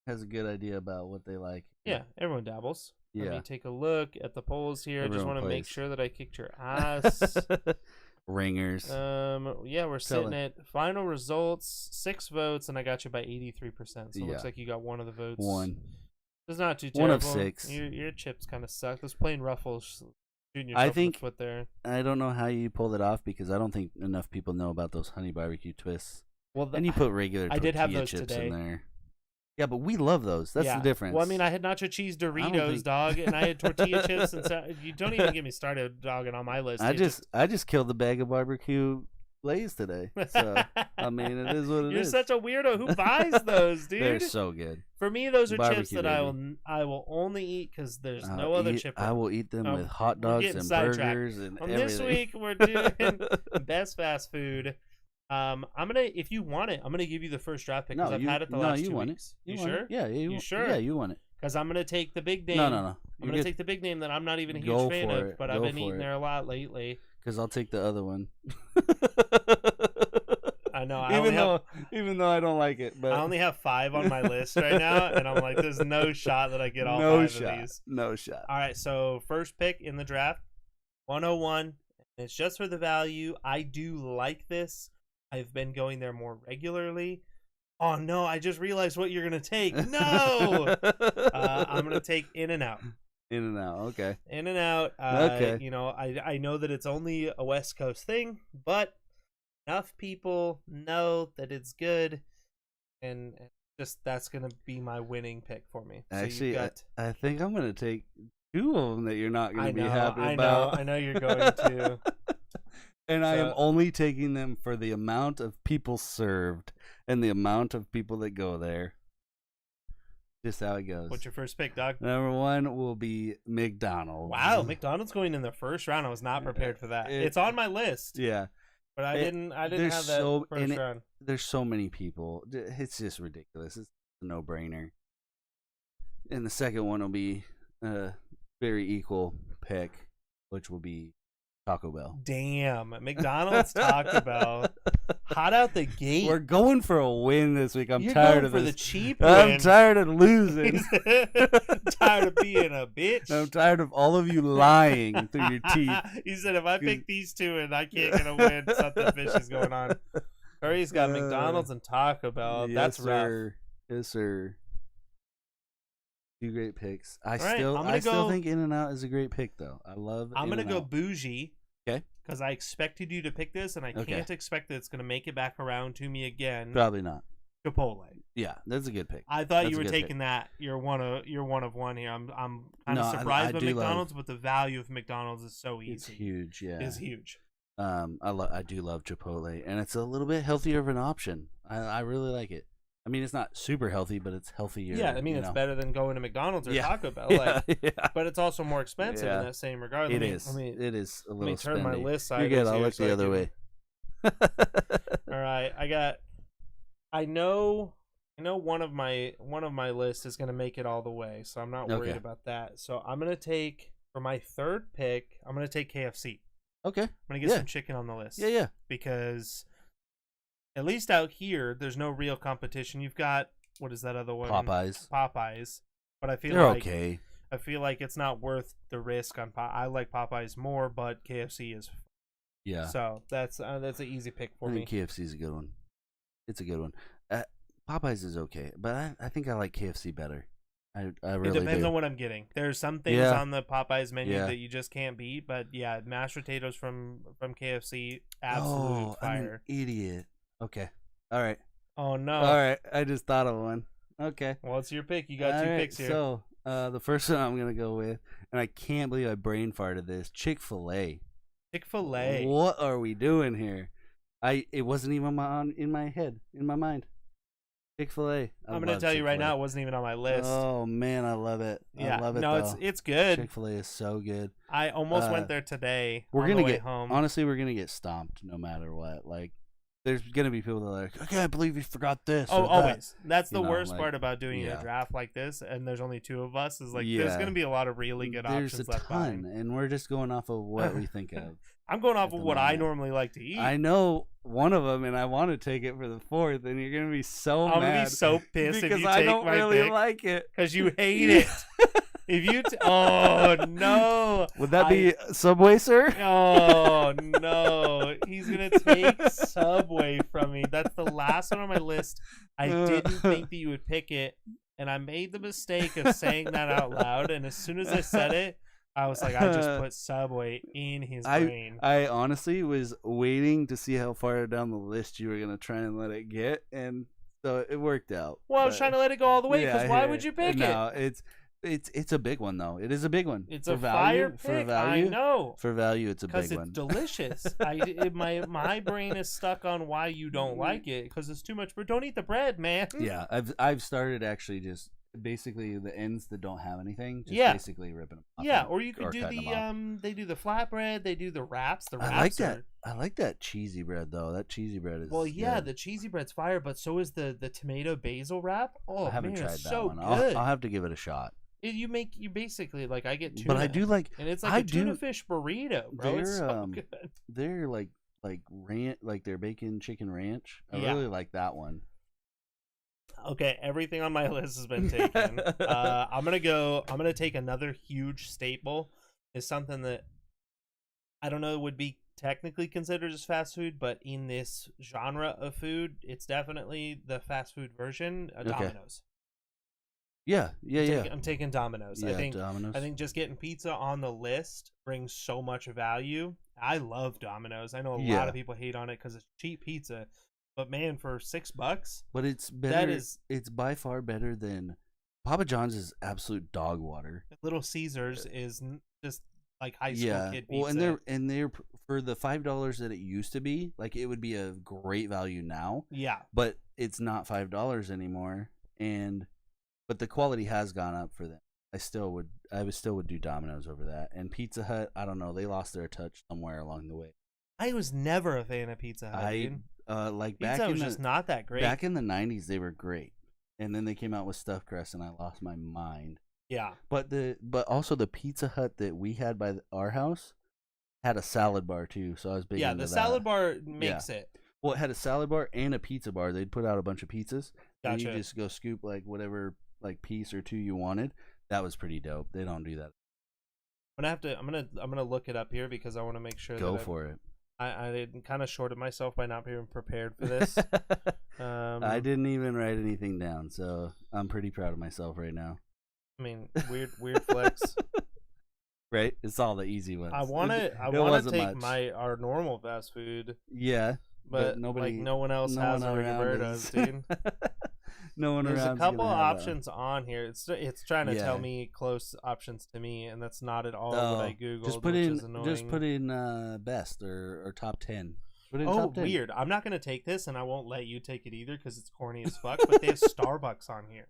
Speaker 3: has a good idea about what they like.
Speaker 2: Yeah, everyone dabbles.
Speaker 3: Yeah.
Speaker 2: Let me take a look at the polls here. I just want to make sure that I kicked your ass.
Speaker 3: Ringers.
Speaker 2: Yeah, we're sitting at final results, 6 votes, and I got you by 83%. So it looks like you got one of the votes.
Speaker 3: One.
Speaker 2: It's not too terrible.
Speaker 3: 1 of 6.
Speaker 2: Your chips kind of suck. Those plain ruffles shooting yourself
Speaker 3: I
Speaker 2: in
Speaker 3: think
Speaker 2: the foot there.
Speaker 3: I don't know how you pulled it off because I don't think enough people know about those honey barbecue twists.
Speaker 2: Well,
Speaker 3: and you put regular tortilla
Speaker 2: I did have those
Speaker 3: chips
Speaker 2: today.
Speaker 3: in there. Yeah, but we love those. That's the difference.
Speaker 2: Well, I mean, I had nacho cheese Doritos, dog, and I had tortilla chips. And so you don't even get me started dogging on my list.
Speaker 3: I just killed the bag of barbecue Lay's today. So I mean, it is what it is.
Speaker 2: You're such a weirdo. Who buys those, dude?
Speaker 3: They're so good.
Speaker 2: For me, those are
Speaker 3: barbecue,
Speaker 2: chips that I will only eat because there's no other chip.
Speaker 3: I will eat them with hot dogs and burgers and everything.
Speaker 2: This week we're doing best fast food. I'm gonna, if you want it, I'm gonna give you the first draft pick because I've had it the last 2 weeks. You sure?
Speaker 3: Yeah,
Speaker 2: you sure?
Speaker 3: Yeah, you want it.
Speaker 2: Because I'm gonna take the big name.
Speaker 3: No.
Speaker 2: I'm gonna take the big name that I'm not even a huge fan of, but I've been eating there a lot lately.
Speaker 3: Because I'll take the other one.
Speaker 2: I know.
Speaker 3: Even though I don't like it, but
Speaker 2: I only have 5 on my list right now, and I'm like, there's no shot that I get all 5 of these.
Speaker 3: No shot.
Speaker 2: All right, so first pick in the draft, 101. It's just for the value. I do like this. I've been going there more regularly. Oh no, I just realized what you're gonna take. No, I'm gonna take In-N-Out.
Speaker 3: In-N-Out, okay.
Speaker 2: In-N-Out.
Speaker 3: Okay.
Speaker 2: You know, I know that it's only a West Coast thing, but enough people know that it's good, and just that's gonna be my winning pick for me. So
Speaker 3: actually, I think I'm gonna take 2 of them that you're not gonna be happy
Speaker 2: I
Speaker 3: about.
Speaker 2: I know you're going to.
Speaker 3: And I am only taking them for the amount of people served and the amount of people that go there. Just how it goes.
Speaker 2: What's your first pick, dog?
Speaker 3: Number 1 will be McDonald's.
Speaker 2: Wow, McDonald's going in the first round. I was not prepared for that. It's on my list.
Speaker 3: Yeah.
Speaker 2: But I didn't have that first round.
Speaker 3: There's so many people. It's just ridiculous. It's a no-brainer. And the second one will be a very equal pick, which will be Taco Bell.
Speaker 2: Damn, McDonald's, Taco Bell, hot out the gate.
Speaker 3: We're going for a win this week. I'm tired of this.
Speaker 2: For the cheap win.
Speaker 3: I'm tired of losing.
Speaker 2: Tired of being a bitch.
Speaker 3: I'm tired of all of you lying through your teeth.
Speaker 2: He said, if I pick these 2 and I can't get a win, something fishy is going on. Curry's got McDonald's and Taco Bell.
Speaker 3: Yes,
Speaker 2: That's
Speaker 3: sir.
Speaker 2: rough.
Speaker 3: Yes, sir. 2 great picks. I
Speaker 2: right,
Speaker 3: still think In-N-Out is a great pick, though. I love
Speaker 2: I'm going to go bougie.
Speaker 3: Okay.
Speaker 2: Because I expected you to pick this, and I can't expect that it's going to make it back around to me again.
Speaker 3: Probably not.
Speaker 2: Chipotle.
Speaker 3: Yeah, that's a good pick.
Speaker 2: I thought you were taking that. You're one of one here. I'm kind of surprised by McDonald's, but the value of McDonald's is so easy.
Speaker 3: It's huge. Yeah,
Speaker 2: it's huge.
Speaker 3: I do love Chipotle, and it's a little bit healthier of an option. I really like it. I mean, it's not super healthy, but it's healthier.
Speaker 2: Yeah, I mean, it's better than going to McDonald's or Taco Bell. But it's also more expensive in that same regard.
Speaker 3: It is a little. Let me
Speaker 2: turn
Speaker 3: spendy.
Speaker 2: my list side.
Speaker 3: You're good. I'll look the other way.
Speaker 2: All right, I know one of my lists is gonna make it all the way, so I'm not worried about that. So I'm gonna take for my third pick. I'm gonna take KFC.
Speaker 3: Okay.
Speaker 2: I'm gonna get some chicken on the list.
Speaker 3: Yeah.
Speaker 2: Because at least out here, there's no real competition. You've got what is that other one? Popeyes. But I feel
Speaker 3: okay.
Speaker 2: I feel like it's not worth the risk on I like Popeyes more, but KFC is.
Speaker 3: Yeah.
Speaker 2: So that's an easy pick for me.
Speaker 3: KFC is a good one. It's a good one. Popeyes is okay, but I think I like KFC better. I really
Speaker 2: It depends
Speaker 3: do.
Speaker 2: on what I'm getting. There's some things on the Popeyes menu that you just can't beat, but yeah, mashed potatoes from KFC, absolute fire.
Speaker 3: I'm an idiot. Okay. All right.
Speaker 2: Oh no.
Speaker 3: All right. I just thought of one. Okay.
Speaker 2: Well, it's your pick. You got 2 picks here.
Speaker 3: So the first one I'm gonna go with, and I can't believe I brain farted this. Chick-fil-A.
Speaker 2: Chick-fil-A.
Speaker 3: What are we doing here? It wasn't even in my head, in my mind. Chick-fil-A.
Speaker 2: I'm gonna tell you right now, it wasn't even on my list.
Speaker 3: Oh man, I love it.
Speaker 2: Yeah,
Speaker 3: I love it.
Speaker 2: No, it's good.
Speaker 3: Chick-fil-A is so good.
Speaker 2: I almost went there today.
Speaker 3: We're
Speaker 2: gonna
Speaker 3: get
Speaker 2: home.
Speaker 3: Honestly, we're gonna get stomped no matter what. Like, there's gonna be people that are like, I can't believe you forgot this.
Speaker 2: Oh, always.
Speaker 3: That.
Speaker 2: That's the worst part about doing a draft like this, and there's only 2 of us. Is like there's gonna be a lot of really good options left behind.
Speaker 3: And we're just going off of what we think of.
Speaker 2: I'm going off of what I normally like to eat.
Speaker 3: I know one of them, and I want to take it for the 4th, and you're gonna be so mad.
Speaker 2: I'm gonna be so pissed
Speaker 3: because
Speaker 2: if you
Speaker 3: I
Speaker 2: take
Speaker 3: don't
Speaker 2: my
Speaker 3: really
Speaker 2: pick,
Speaker 3: like it
Speaker 2: because you hate it. If you oh no,
Speaker 3: would that be Subway, sir?
Speaker 2: Oh no, he's gonna take Subway from me. That's the last one on my list. I didn't think that you would pick it, and I made the mistake of saying that out loud. And as soon as I said it, I was like, I just put Subway in his brain.
Speaker 3: I honestly was waiting to see how far down the list you were gonna try and let it get, and so it worked out.
Speaker 2: Well, I was trying to let it go all the way because why would you pick it?
Speaker 3: No, it's a big one though. It is a big one.
Speaker 2: It's a fire pick. For value, I know.
Speaker 3: For value, it's a big one.
Speaker 2: Because it's delicious. My brain is stuck on why you don't like it because it's too much. But don't eat the bread, man.
Speaker 3: Yeah, I've started actually just basically the ends that don't have anything. Just basically ripping them off.
Speaker 2: Yeah, or you could do they do the flatbread. They do the wraps. The wraps.
Speaker 3: I like that. I like that cheesy bread though. That cheesy bread is.
Speaker 2: Well, yeah,
Speaker 3: good.
Speaker 2: The cheesy bread's fire, but so is the tomato basil wrap. Oh,
Speaker 3: I haven't
Speaker 2: man,
Speaker 3: tried
Speaker 2: it's
Speaker 3: that
Speaker 2: so
Speaker 3: one.
Speaker 2: good.
Speaker 3: I'll have to give it a shot.
Speaker 2: You basically like I get tuna,
Speaker 3: but I do like,
Speaker 2: and it's like a tuna fish burrito, bro. It's so good.
Speaker 3: They're like ranch, like their bacon chicken ranch. I really like that one.
Speaker 2: Okay, everything on my list has been taken. I'm gonna take another huge staple. Is something that I don't know would be technically considered as fast food, but in this genre of food, it's definitely the fast food version. Domino's.
Speaker 3: Yeah.
Speaker 2: I'm taking Domino's.
Speaker 3: Yeah, Domino's.
Speaker 2: I think just getting pizza on the list brings so much value. I love Domino's. I know a lot of people hate on it because it's cheap pizza, but man, for $6,
Speaker 3: but it's better. It's by far better than Papa John's. Is absolute dog water.
Speaker 2: Little Caesars is just like high school kid pizza.
Speaker 3: Well, and they're for the $5 that it used to be. Like it would be a great value now.
Speaker 2: Yeah,
Speaker 3: but it's not $5 anymore, but the quality has gone up for them. I still would do Domino's over that. And Pizza Hut, I don't know, they lost their touch somewhere along the way.
Speaker 2: I was never a fan of Pizza Hut.
Speaker 3: Like
Speaker 2: Pizza
Speaker 3: back
Speaker 2: was just not that great.
Speaker 3: Back in the 90s, they were great, and then they came out with stuffed crust, and I lost my mind.
Speaker 2: Yeah,
Speaker 3: but also the Pizza Hut that we had by our house had a salad bar too, so I was big into that.
Speaker 2: Yeah, the salad bar makes it.
Speaker 3: Well, it had a salad bar and a pizza bar. They'd put out a bunch of pizzas,
Speaker 2: Gotcha.
Speaker 3: and you just go scoop like whatever like piece or two you wanted. That was pretty dope. They don't do that.
Speaker 2: I'm gonna look it up here because I want to make sure.
Speaker 3: Go for it.
Speaker 2: I kind of shorted myself by not being prepared for this.
Speaker 3: I didn't even write anything down, so I'm pretty proud of myself right now.
Speaker 2: I mean, weird flex.
Speaker 3: Right? It's all the easy ones.
Speaker 2: I want to take our normal fast food.
Speaker 3: Yeah,
Speaker 2: but no one else has Roberto's, dude.
Speaker 3: No one around.
Speaker 2: There's a couple options on here. It's trying to tell me close options to me, and that's not at all what I googled.
Speaker 3: Just put in best or top 10.
Speaker 2: Top 10. Weird. I'm not gonna take this, and I won't let you take it either because it's corny as fuck. But they have Starbucks on here.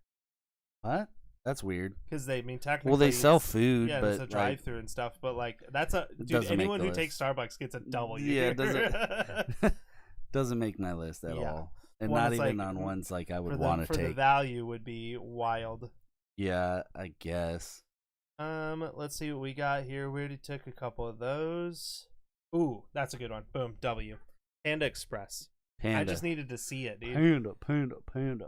Speaker 3: What? That's weird.
Speaker 2: Because technically.
Speaker 3: Well, they sell food,
Speaker 2: yeah,
Speaker 3: but
Speaker 2: it's a drive-through and stuff. But that's a dude. Anyone who takes Starbucks gets a W.
Speaker 3: Yeah, it doesn't make my list at all. And not even on ones like I would want to take.
Speaker 2: For the value would be wild.
Speaker 3: Yeah, I guess.
Speaker 2: Let's see what we got here. We already took a couple of those. Ooh, that's a good one. Boom, W. Panda Express. I just needed to see it, dude.
Speaker 3: Panda.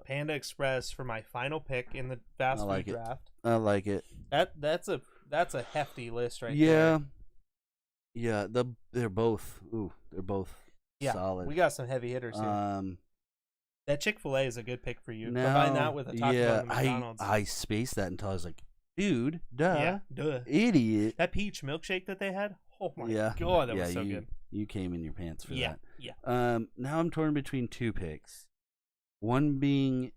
Speaker 2: Panda Express for my final pick in the fast food draft.
Speaker 3: I like it.
Speaker 2: That's a hefty list right there.
Speaker 3: Yeah, they're both solid.
Speaker 2: We got some heavy hitters here. That Chick-fil-A is a good pick for you. Combine that with a Taco Bell and McDonald's.
Speaker 3: I spaced that until I was like, dude, duh.
Speaker 2: Yeah,
Speaker 3: idiot.
Speaker 2: That peach milkshake that they had, oh my god, that was so good.
Speaker 3: You came in your pants for that.
Speaker 2: Yeah.
Speaker 3: Now I'm torn between two picks. One being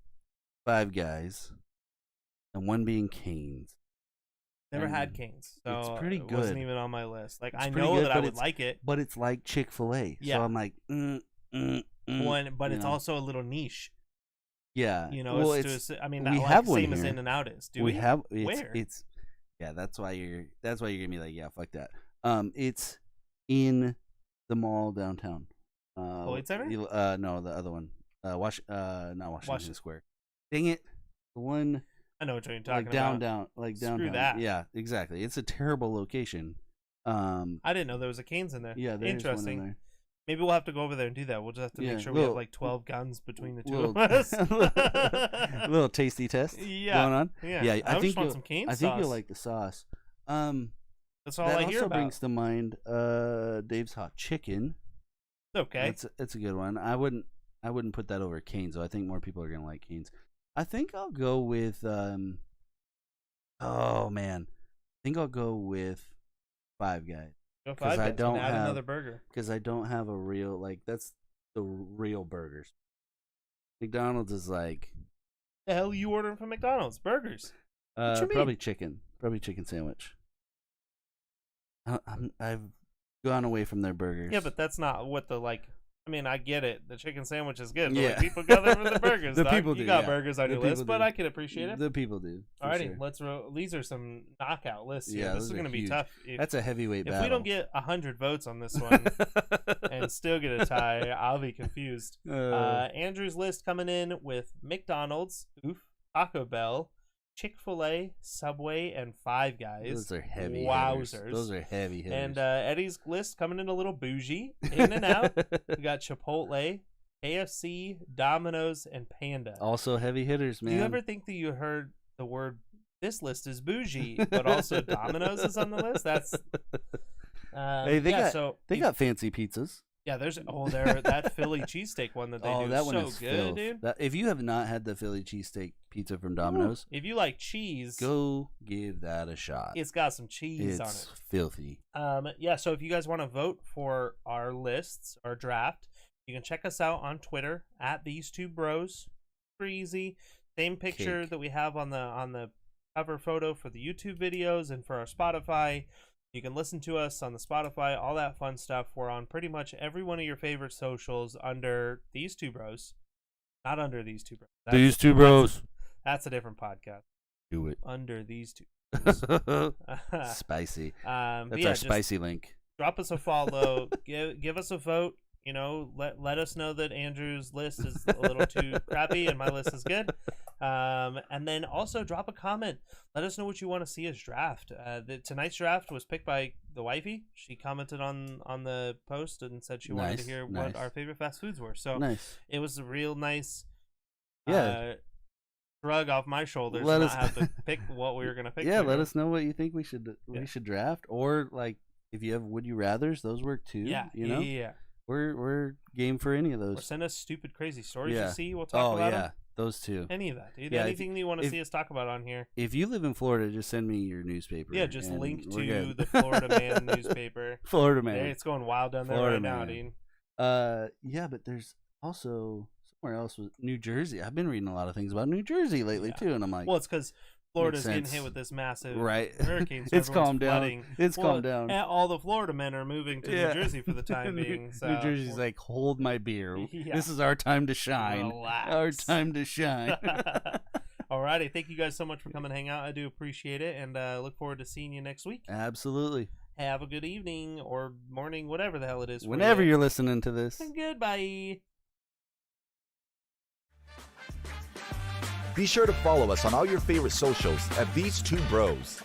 Speaker 3: Five Guys, and one being Cane's.
Speaker 2: Never had Cane's, so
Speaker 3: it's pretty good.
Speaker 2: It wasn't even on my list. Like I know that I would like it,
Speaker 3: but it's like Chick-fil-A. Yeah. So I'm like,
Speaker 2: but it's also a little niche.
Speaker 3: Yeah,
Speaker 2: well, I mean, we have one same here. As In-N-Out is. Do we
Speaker 3: have?
Speaker 2: Where?
Speaker 3: Yeah, that's why you're gonna be like, yeah, fuck that. It's in the mall downtown.
Speaker 2: Lloyd Center?
Speaker 3: No, the other one. Not Washington Square. Dang it, the one.
Speaker 2: I know what you're talking
Speaker 3: about.
Speaker 2: Downtown.
Speaker 3: Screw that. Yeah, exactly. It's a terrible location.
Speaker 2: I didn't know there was a Cane's in there.
Speaker 3: Yeah, there's
Speaker 2: interesting.
Speaker 3: One in there.
Speaker 2: Maybe we'll have to go over there and do that. We'll just have to make sure we have like 12 guns between the two of us.
Speaker 3: A little tasty test going on.
Speaker 2: Yeah. I think want some Cane's
Speaker 3: I think you'll like the sauce.
Speaker 2: That's all I hear about.
Speaker 3: That also brings to mind Dave's Hot Chicken.
Speaker 2: Okay.
Speaker 3: It's a good one. I wouldn't put that over Cane's, though. I think more people are gonna like Cane's. I think I'll go with oh man. I think I'll go with Five Guys.
Speaker 2: Because I don't have another burger.
Speaker 3: Because I don't have a real that's the real burgers. McDonald's is like
Speaker 2: the hell you ordering from McDonald's? Burgers.
Speaker 3: Probably chicken sandwich. I've gone away from their burgers.
Speaker 2: Yeah, but that's not what I mean, I get it. The chicken sandwich is good. But people go there for the burgers. You got burgers on your list, but I can appreciate it.
Speaker 3: The people do.
Speaker 2: Alrighty, these are some knockout lists here. This is going to be tough.
Speaker 3: That's a heavyweight battle.
Speaker 2: If we don't get 100 votes on this one and still get a tie, I'll be confused. Andrew's list coming in with McDonald's, Taco Bell, Chick-fil-A, Subway, and Five Guys.
Speaker 3: Those are heavy
Speaker 2: Wowzers.
Speaker 3: Hitters. Those are heavy hitters.
Speaker 2: And Eddie's list coming in a little bougie. In-N-Out. We got Chipotle, KFC, Domino's, and Panda.
Speaker 3: Also heavy hitters, man.
Speaker 2: Do you ever think that you heard the word, this list is bougie, but also Domino's is on the list? That's...
Speaker 3: Hey, they got fancy pizzas.
Speaker 2: Yeah, there's that Philly cheesesteak one that they do.
Speaker 3: That
Speaker 2: is
Speaker 3: one
Speaker 2: so
Speaker 3: is
Speaker 2: good, dude.
Speaker 3: If you have not had the Philly cheesesteak pizza from Domino's,
Speaker 2: if you like cheese,
Speaker 3: go give that a shot.
Speaker 2: It's got some cheese on it.
Speaker 3: It's filthy.
Speaker 2: Yeah, so if you guys want to vote for our lists, our draft, you can check us out on Twitter at These Two Bros. Super easy. Same picture that we have on the cover photo for the YouTube videos and for our Spotify. You can listen to us on the Spotify, all that fun stuff. We're on pretty much every one of your favorite socials under These Two Bros. Not under These Two Bros.
Speaker 3: These Two Bros.
Speaker 2: That's a different podcast.
Speaker 3: Do it.
Speaker 2: Under These Two Bros.
Speaker 3: Spicy. That's our spicy link.
Speaker 2: Drop us a follow. give us a vote. You know, let us know that Andrew's list is a little too crappy and my list is good. And then also drop a comment. Let us know what you want to see as draft. Tonight's draft was picked by the wifey. She commented on the post and said she wanted to hear what our favorite fast foods were. So it was a real nice shrug off my shoulders to not have to pick what we were going to pick.
Speaker 3: Yeah, let us know what you think we should draft. Or like if you have would you rathers, those work too.
Speaker 2: Yeah,
Speaker 3: you know?
Speaker 2: Yeah.
Speaker 3: We're game for any of those.
Speaker 2: Or send us stupid, crazy stories you see. We'll talk about them.
Speaker 3: Those two.
Speaker 2: Any of that, dude. Anything you want to see us talk about on here.
Speaker 3: If you live in Florida, just send me your newspaper.
Speaker 2: Yeah, just link to the Florida Man newspaper.
Speaker 3: Florida Man.
Speaker 2: It's going wild down there now, dude.
Speaker 3: Yeah, but there's also somewhere else with New Jersey. I've been reading a lot of things about New Jersey lately too, and I'm like,
Speaker 2: well, it's because Florida's getting hit with this massive hurricane. So
Speaker 3: it's calmed
Speaker 2: flooding.
Speaker 3: down. It's calmed down.
Speaker 2: And all the Florida men are moving to New Jersey for the time being. So.
Speaker 3: New Jersey's like, hold my beer. This is our time to shine.
Speaker 2: Relax.
Speaker 3: Our time to shine.
Speaker 2: Alrighty, thank you guys so much for coming to hang out. I do appreciate it, and look forward to seeing you next week.
Speaker 3: Absolutely.
Speaker 2: Have a good evening or morning, whatever the hell it is.
Speaker 3: Whenever you're listening to this.
Speaker 2: Goodbye.
Speaker 1: Be sure to follow us on all your favorite socials at These Two Bros.